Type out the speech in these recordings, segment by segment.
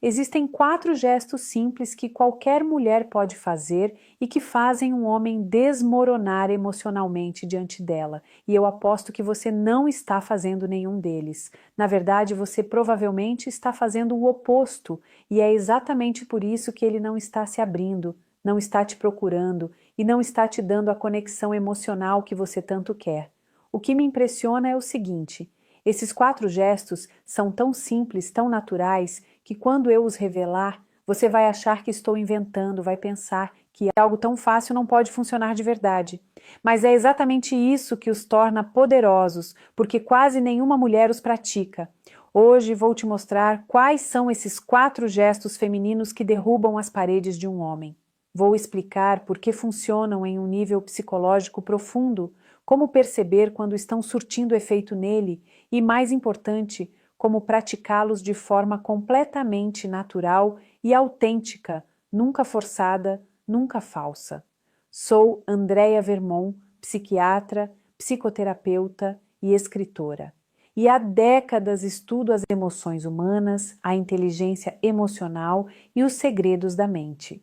Existem 4 gestos simples que qualquer mulher pode fazer e que fazem um homem desmoronar emocionalmente diante dela. E eu aposto que você não está fazendo nenhum deles. Na verdade, você provavelmente está fazendo o oposto, e é exatamente por isso que ele não está se abrindo, não está te procurando e não está te dando a conexão emocional que você tanto quer. O que me impressiona é o seguinte: esses 4 gestos são tão simples, tão naturais, que quando eu os revelar, você vai achar que estou inventando, vai pensar que algo tão fácil não pode funcionar de verdade. Mas é exatamente isso que os torna poderosos, porque quase nenhuma mulher os pratica. Hoje vou te mostrar quais são esses 4 gestos femininos que derrubam as paredes de um homem. Vou explicar por que funcionam em um nível psicológico profundo, como perceber quando estão surtindo efeito nele e, mais importante, como praticá-los de forma completamente natural e autêntica, nunca forçada, nunca falsa. Sou Andrea Vermont, psiquiatra, psicoterapeuta e escritora. E há décadas estudo as emoções humanas, a inteligência emocional e os segredos da mente.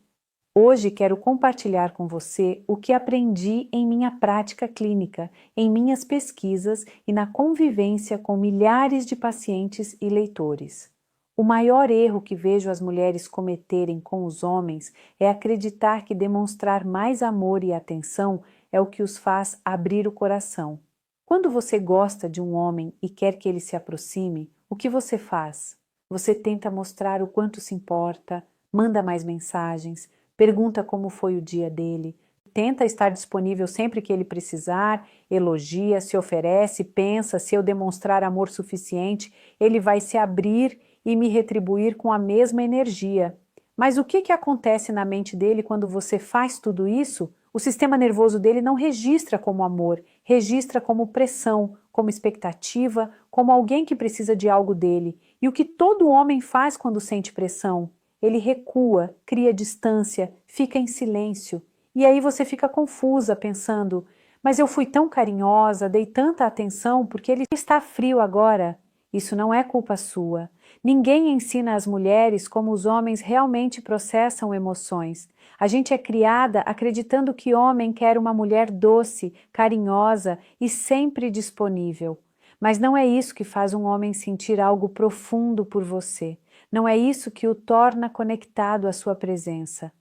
Hoje quero compartilhar com você o que aprendi em minha prática clínica, em minhas pesquisas e na convivência com milhares de pacientes e leitores. O maior erro que vejo as mulheres cometerem com os homens é acreditar que demonstrar mais amor e atenção é o que os faz abrir o coração. Quando você gosta de um homem e quer que ele se aproxime, o que você faz? Você tenta mostrar o quanto se importa, manda mais mensagens, pergunta como foi o dia dele, tenta estar disponível sempre que ele precisar, elogia, se oferece, pensa, se eu demonstrar amor suficiente, ele vai se abrir e me retribuir com a mesma energia. Mas o que acontece na mente dele quando você faz tudo isso? O sistema nervoso dele não registra como amor, registra como pressão, como expectativa, como alguém que precisa de algo dele. E o que todo homem faz quando sente pressão? Ele recua, cria distância, fica em silêncio. E aí você fica confusa, pensando, mas eu fui tão carinhosa, dei tanta atenção, porque ele está frio agora. Isso não é culpa sua. Ninguém ensina às mulheres como os homens realmente processam emoções. A gente é criada acreditando que homem quer uma mulher doce, carinhosa e sempre disponível. Mas não é isso que faz um homem sentir algo profundo por você. Não é isso que o torna conectado à sua presença.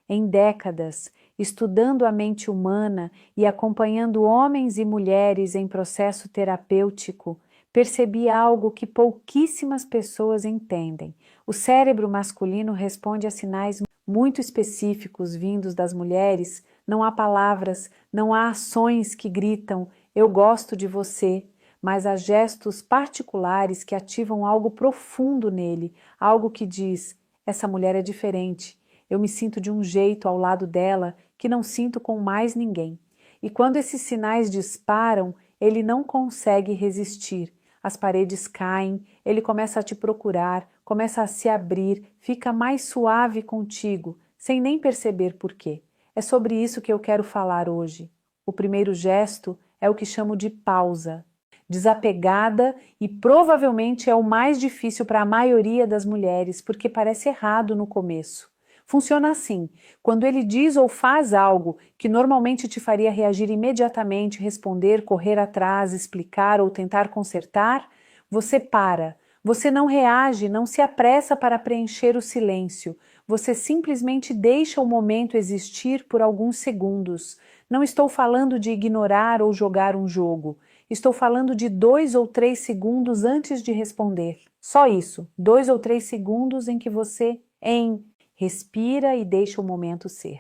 Em décadas, estudando a mente humana e acompanhando homens e mulheres em processo terapêutico, percebi algo que pouquíssimas pessoas entendem. O cérebro masculino responde a sinais muito específicos vindos das mulheres. Não há palavras, não há ações que gritam, eu gosto de você, mas há gestos particulares que ativam algo profundo nele, algo que diz, essa mulher é diferente, eu me sinto de um jeito ao lado dela que não sinto com mais ninguém. E quando esses sinais disparam, ele não consegue resistir. As paredes caem, ele começa a te procurar, começa a se abrir, fica mais suave contigo, sem nem perceber por quê. É sobre isso que eu quero falar hoje. O primeiro gesto é o que chamo de pausa. Desapegada e provavelmente é o mais difícil para a maioria das mulheres, porque parece errado no começo. Funciona assim: quando ele diz ou faz algo que normalmente te faria reagir imediatamente, responder, correr atrás, explicar ou tentar consertar, você para. Você não reage, não se apressa para preencher o silêncio. Você simplesmente deixa o momento existir por alguns segundos. Não estou falando de ignorar ou jogar um jogo. Estou falando de 2 ou 3 segundos antes de responder. Só isso, 2 ou 3 segundos em que você respira e deixa o momento ser.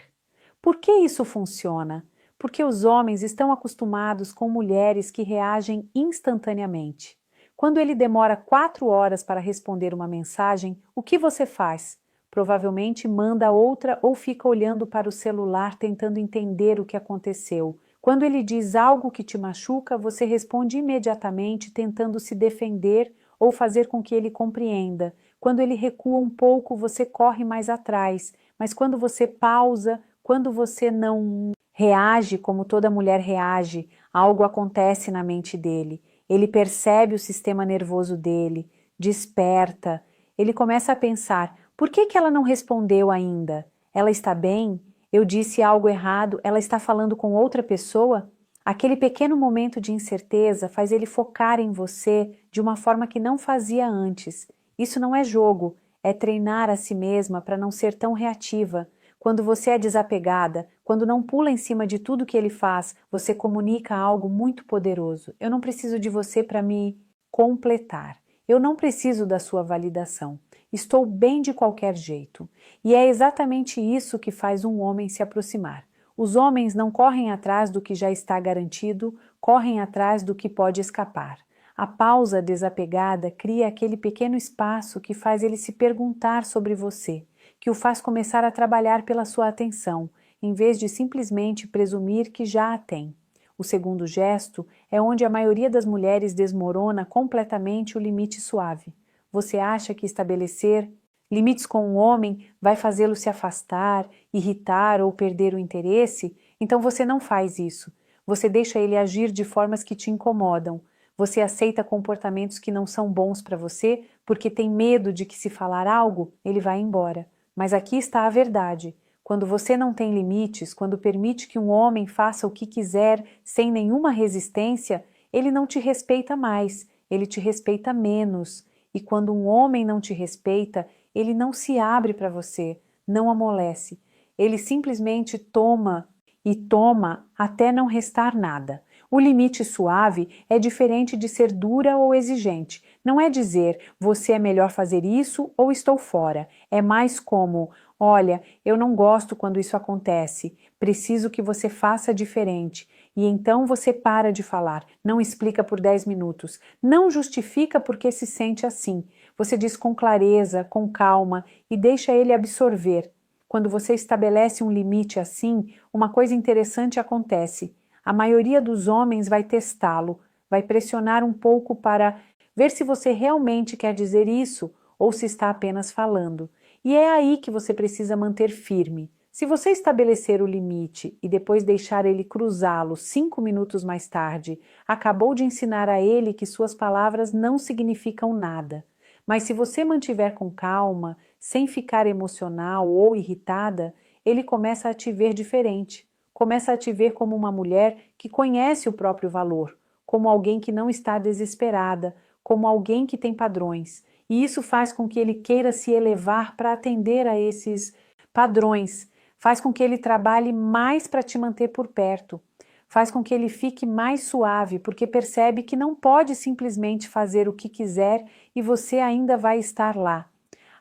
Por que isso funciona? Porque os homens estão acostumados com mulheres que reagem instantaneamente. Quando ele demora 4 horas para responder uma mensagem, o que você faz? Provavelmente manda outra ou fica olhando para o celular tentando entender o que aconteceu. Quando ele diz algo que te machuca, você responde imediatamente tentando se defender ou fazer com que ele compreenda. Quando ele recua um pouco, você corre mais atrás. Mas quando você pausa, quando você não reage como toda mulher reage, algo acontece na mente dele. Ele percebe o sistema nervoso dele, desperta. Ele começa a pensar, Por que que ela não respondeu ainda? Ela está bem? Eu disse algo errado? Ela está falando com outra pessoa? Aquele pequeno momento de incerteza faz ele focar em você de uma forma que não fazia antes. Isso não é jogo, é treinar a si mesma para não ser tão reativa. Quando você é desapegada, quando não pula em cima de tudo que ele faz, você comunica algo muito poderoso. Eu não preciso de você para me completar. Eu não preciso da sua validação. Estou bem de qualquer jeito. E é exatamente isso que faz um homem se aproximar. Os homens não correm atrás do que já está garantido, correm atrás do que pode escapar. A pausa desapegada cria aquele pequeno espaço que faz ele se perguntar sobre você, que o faz começar a trabalhar pela sua atenção, em vez de simplesmente presumir que já a tem. O segundo gesto é onde a maioria das mulheres desmorona completamente o limite suave. Você acha que estabelecer limites com um homem vai fazê-lo se afastar, irritar ou perder o interesse? Então você não faz isso. Você deixa ele agir de formas que te incomodam. Você aceita comportamentos que não são bons para você porque tem medo de que, se falar algo, ele vai embora. Mas aqui está a verdade. Quando você não tem limites, quando permite que um homem faça o que quiser sem nenhuma resistência, ele não te respeita mais, ele te respeita menos. E quando um homem não te respeita, ele não se abre para você, não amolece. Ele simplesmente toma e toma até não restar nada. O limite suave é diferente de ser dura ou exigente. Não é dizer, você é melhor fazer isso ou estou fora. É mais como, olha, eu não gosto quando isso acontece. Preciso que você faça diferente. E então você para de falar, não explica por 10 minutos, não justifica porque se sente assim. Você diz com clareza, com calma e deixa ele absorver. Quando você estabelece um limite assim, uma coisa interessante acontece. A maioria dos homens vai testá-lo, vai pressionar um pouco para ver se você realmente quer dizer isso ou se está apenas falando. E é aí que você precisa manter firme. Se você estabelecer o limite e depois deixar ele cruzá-lo 5 minutos mais tarde, acabou de ensinar a ele que suas palavras não significam nada. Mas se você mantiver com calma, sem ficar emocional ou irritada, ele começa a te ver diferente. Começa a te ver como uma mulher que conhece o próprio valor, como alguém que não está desesperada, como alguém que tem padrões. E isso faz com que ele queira se elevar para atender a esses padrões, faz com que ele trabalhe mais para te manter por perto, faz com que ele fique mais suave, porque percebe que não pode simplesmente fazer o que quiser e você ainda vai estar lá.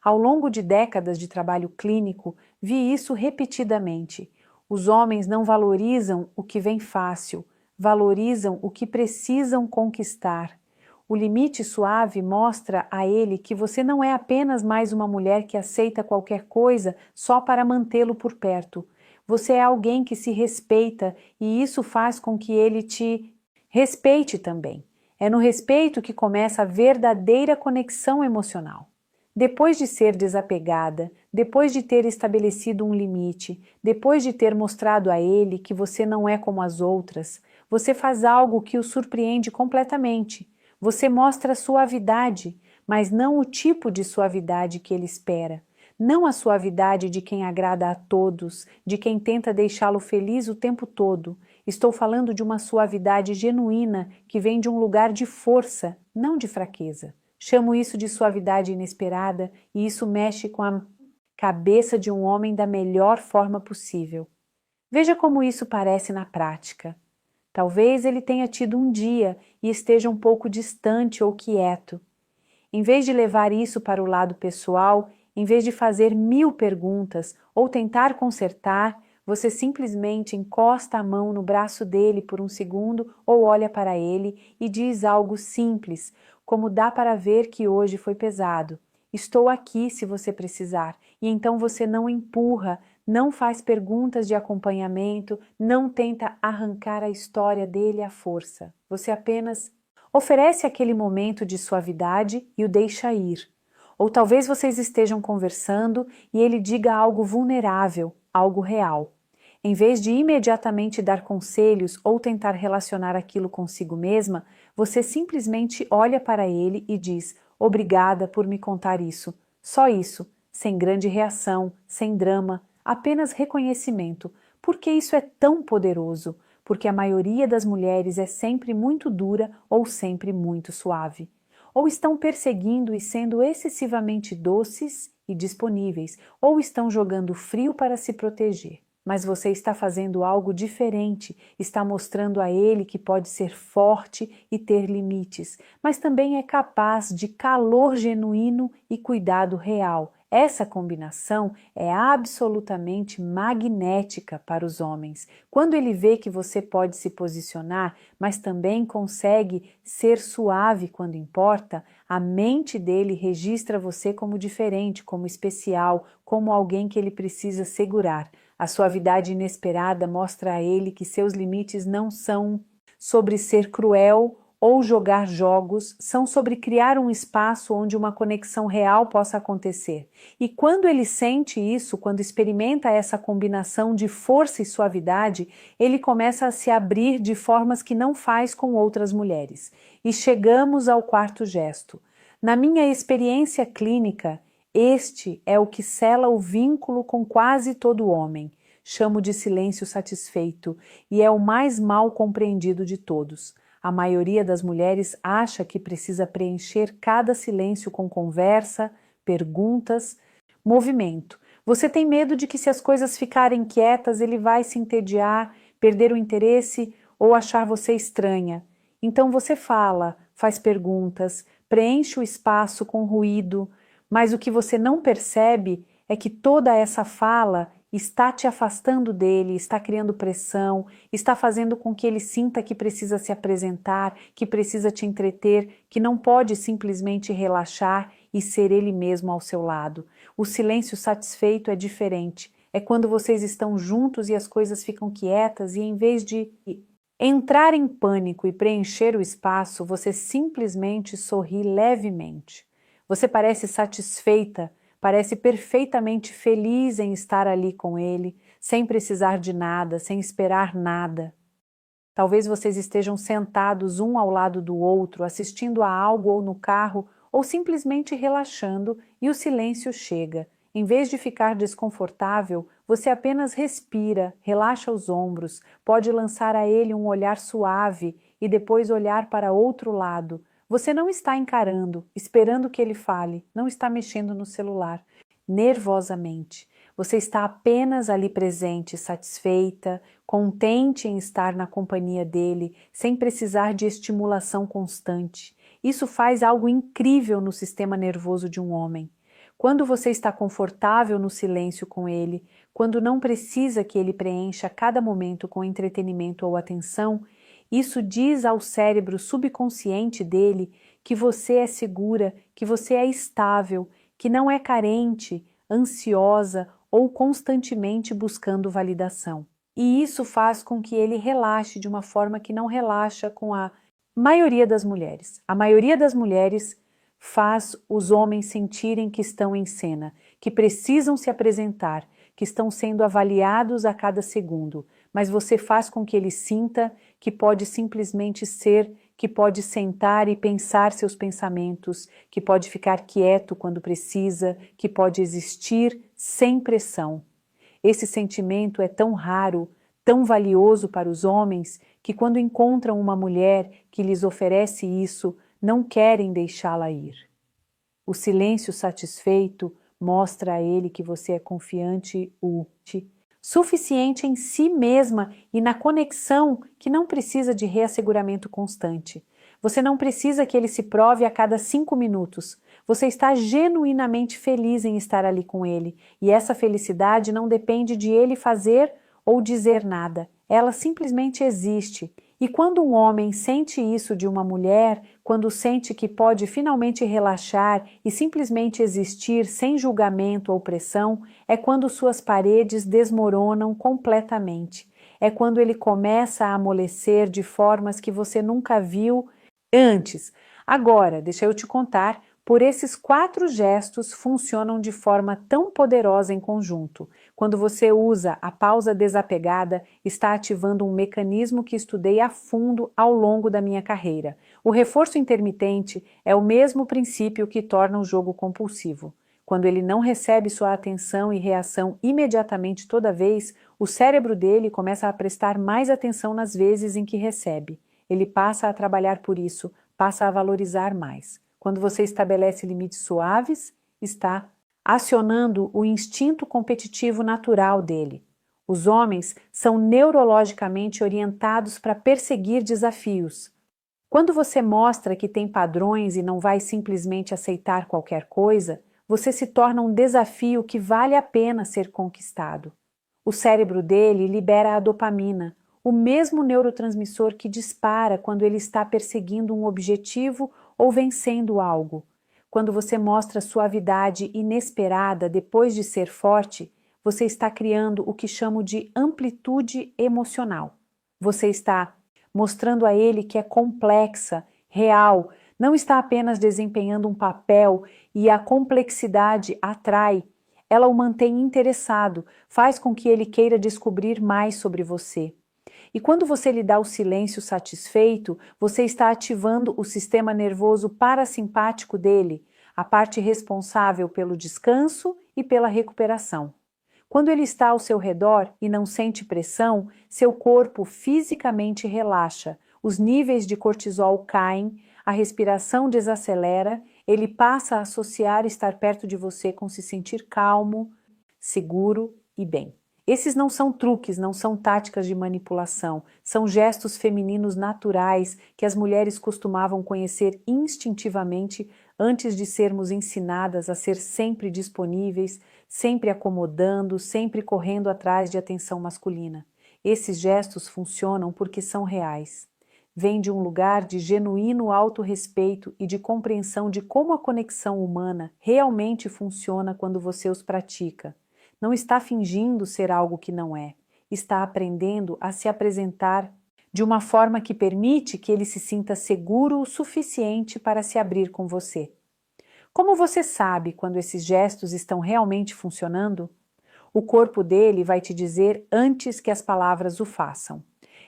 Ao longo de décadas de trabalho clínico, vi isso repetidamente. Os homens não valorizam o que vem fácil, valorizam o que precisam conquistar. O limite suave mostra a ele que você não é apenas mais uma mulher que aceita qualquer coisa só para mantê-lo por perto. Você é alguém que se respeita e isso faz com que ele te respeite também. É no respeito que começa a verdadeira conexão emocional. Depois de ser desapegada, depois de ter estabelecido um limite, depois de ter mostrado a ele que você não é como as outras, você faz algo que o surpreende completamente. Você mostra suavidade, mas não o tipo de suavidade que ele espera. Não a suavidade de quem agrada a todos, de quem tenta deixá-lo feliz o tempo todo. Estou falando de uma suavidade genuína que vem de um lugar de força, não de fraqueza. Chamo isso de suavidade inesperada e isso mexe com a cabeça de um homem da melhor forma possível. Veja como isso parece na prática. Talvez ele tenha tido um dia e esteja um pouco distante ou quieto. Em vez de levar isso para o lado pessoal, em vez de fazer 1000 perguntas ou tentar consertar, você simplesmente encosta a mão no braço dele por um segundo ou olha para ele e diz algo simples, como dá para ver que hoje foi pesado. Estou aqui se você precisar. E então você não empurra, não faz perguntas de acompanhamento, não tenta arrancar a história dele à força. Você apenas oferece aquele momento de suavidade e o deixa ir. Ou talvez vocês estejam conversando e ele diga algo vulnerável, algo real. Em vez de imediatamente dar conselhos ou tentar relacionar aquilo consigo mesma, você simplesmente olha para ele e diz: obrigada por me contar isso. Só isso, sem grande reação, sem drama, apenas reconhecimento. Por que isso é tão poderoso? Porque a maioria das mulheres é sempre muito dura ou sempre muito suave. Ou estão perseguindo e sendo excessivamente doces e disponíveis, ou estão jogando frio para se proteger. Mas você está fazendo algo diferente, está mostrando a ele que pode ser forte e ter limites, mas também é capaz de calor genuíno e cuidado real. Essa combinação é absolutamente magnética para os homens. Quando ele vê que você pode se posicionar, mas também consegue ser suave quando importa, a mente dele registra você como diferente, como especial, como alguém que ele precisa segurar. A suavidade inesperada mostra a ele que seus limites não são sobre ser cruel ou jogar jogos, são sobre criar um espaço onde uma conexão real possa acontecer. E quando ele sente isso, quando experimenta essa combinação de força e suavidade, ele começa a se abrir de formas que não faz com outras mulheres. E chegamos ao quarto gesto. Na minha experiência clínica, este é o que sela o vínculo com quase todo homem. Chamo de silêncio satisfeito e é o mais mal compreendido de todos. A maioria das mulheres acha que precisa preencher cada silêncio com conversa, perguntas, movimento. Você tem medo de que se as coisas ficarem quietas, ele vai se entediar, perder o interesse ou achar você estranha. Então você fala, faz perguntas, preenche o espaço com ruído, mas o que você não percebe é que toda essa fala está te afastando dele, está criando pressão, está fazendo com que ele sinta que precisa se apresentar, que precisa te entreter, que não pode simplesmente relaxar e ser ele mesmo ao seu lado. O silêncio satisfeito é diferente. É quando vocês estão juntos e as coisas ficam quietas e em vez de entrar em pânico e preencher o espaço, você simplesmente sorri levemente. Você parece satisfeita, parece perfeitamente feliz em estar ali com ele, sem precisar de nada, sem esperar nada. Talvez vocês estejam sentados um ao lado do outro, assistindo a algo ou no carro, ou simplesmente relaxando e o silêncio chega. Em vez de ficar desconfortável, você apenas respira, relaxa os ombros, pode lançar a ele um olhar suave e depois olhar para outro lado. Você não está encarando, esperando que ele fale, não está mexendo no celular, nervosamente. Você está apenas ali presente, satisfeita, contente em estar na companhia dele, sem precisar de estimulação constante. Isso faz algo incrível no sistema nervoso de um homem. Quando você está confortável no silêncio com ele, quando não precisa que ele preencha cada momento com entretenimento ou atenção, isso diz ao cérebro subconsciente dele que você é segura, que você é estável, que não é carente, ansiosa ou constantemente buscando validação. E isso faz com que ele relaxe de uma forma que não relaxa com a maioria das mulheres. A maioria das mulheres faz os homens sentirem que estão em cena, que precisam se apresentar, que estão sendo avaliados a cada segundo, mas você faz com que ele sinta que pode simplesmente ser, que pode sentar e pensar seus pensamentos, que pode ficar quieto quando precisa, que pode existir sem pressão. Esse sentimento é tão raro, tão valioso para os homens, que quando encontram uma mulher que lhes oferece isso, não querem deixá-la ir. O silêncio satisfeito mostra a ele que você é confiante suficiente em si mesma e na conexão que não precisa de reasseguramento constante. Você não precisa que ele se prove a cada 5 minutos. Você está genuinamente feliz em estar ali com ele, e essa felicidade não depende de ele fazer ou dizer nada. Ela simplesmente existe. E quando um homem sente isso de uma mulher, quando sente que pode finalmente relaxar e simplesmente existir sem julgamento ou pressão, é quando suas paredes desmoronam completamente. É quando ele começa a amolecer de formas que você nunca viu antes. Agora, deixa eu te contar, por esses 4 gestos funcionam de forma tão poderosa em conjunto. Quando você usa a pausa desapegada, está ativando um mecanismo que estudei a fundo ao longo da minha carreira. O reforço intermitente é o mesmo princípio que torna o jogo compulsivo. Quando ele não recebe sua atenção e reação imediatamente toda vez, o cérebro dele começa a prestar mais atenção nas vezes em que recebe. Ele passa a trabalhar por isso, passa a valorizar mais. Quando você estabelece limites suaves, está acionando o instinto competitivo natural dele. Os homens são neurologicamente orientados para perseguir desafios. Quando você mostra que tem padrões e não vai simplesmente aceitar qualquer coisa, você se torna um desafio que vale a pena ser conquistado. O cérebro dele libera a dopamina, o mesmo neurotransmissor que dispara quando ele está perseguindo um objetivo ou vencendo algo. Quando você mostra suavidade inesperada depois de ser forte, você está criando o que chamo de amplitude emocional. Você está mostrando a ele que é complexa, real, não está apenas desempenhando um papel e a complexidade atrai. Ela o mantém interessado, faz com que ele queira descobrir mais sobre você. E quando você lhe dá o silêncio satisfeito, você está ativando o sistema nervoso parasimpático dele, a parte responsável pelo descanso e pela recuperação. Quando ele está ao seu redor e não sente pressão, seu corpo fisicamente relaxa, os níveis de cortisol caem, a respiração desacelera, ele passa a associar estar perto de você com se sentir calmo, seguro e bem. Esses não são truques, não são táticas de manipulação, são gestos femininos naturais que as mulheres costumavam conhecer instintivamente antes de sermos ensinadas a ser sempre disponíveis, sempre acomodando, sempre correndo atrás de atenção masculina. Esses gestos funcionam porque são reais. Vêm de um lugar de genuíno autorrespeito e de compreensão de como a conexão humana realmente funciona quando você os pratica. Não está fingindo ser algo que não é. Está aprendendo a se apresentar de uma forma que permite que ele se sinta seguro o suficiente para se abrir com você. Como você sabe quando esses gestos estão realmente funcionando? O corpo dele vai te dizer antes que as palavras o façam.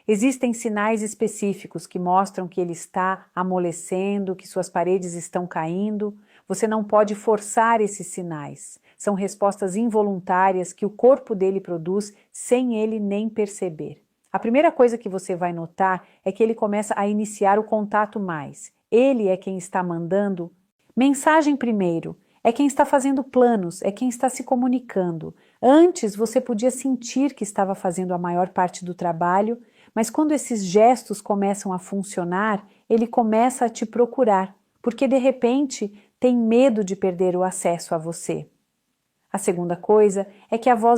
Existem sinais específicos que mostram que ele está amolecendo, que suas paredes estão caindo. Você não pode forçar esses sinais. São respostas involuntárias que o corpo dele produz sem ele nem perceber. A primeira coisa que você vai notar é que ele começa a iniciar o contato mais. Ele é quem está mandando mensagem primeiro, é quem está fazendo planos, é quem está se comunicando. Antes você podia sentir que estava fazendo a maior parte do trabalho, mas quando esses gestos começam a funcionar, ele começa a te procurar, porque de repente tem medo de perder o acesso a você. A segunda coisa é que a voz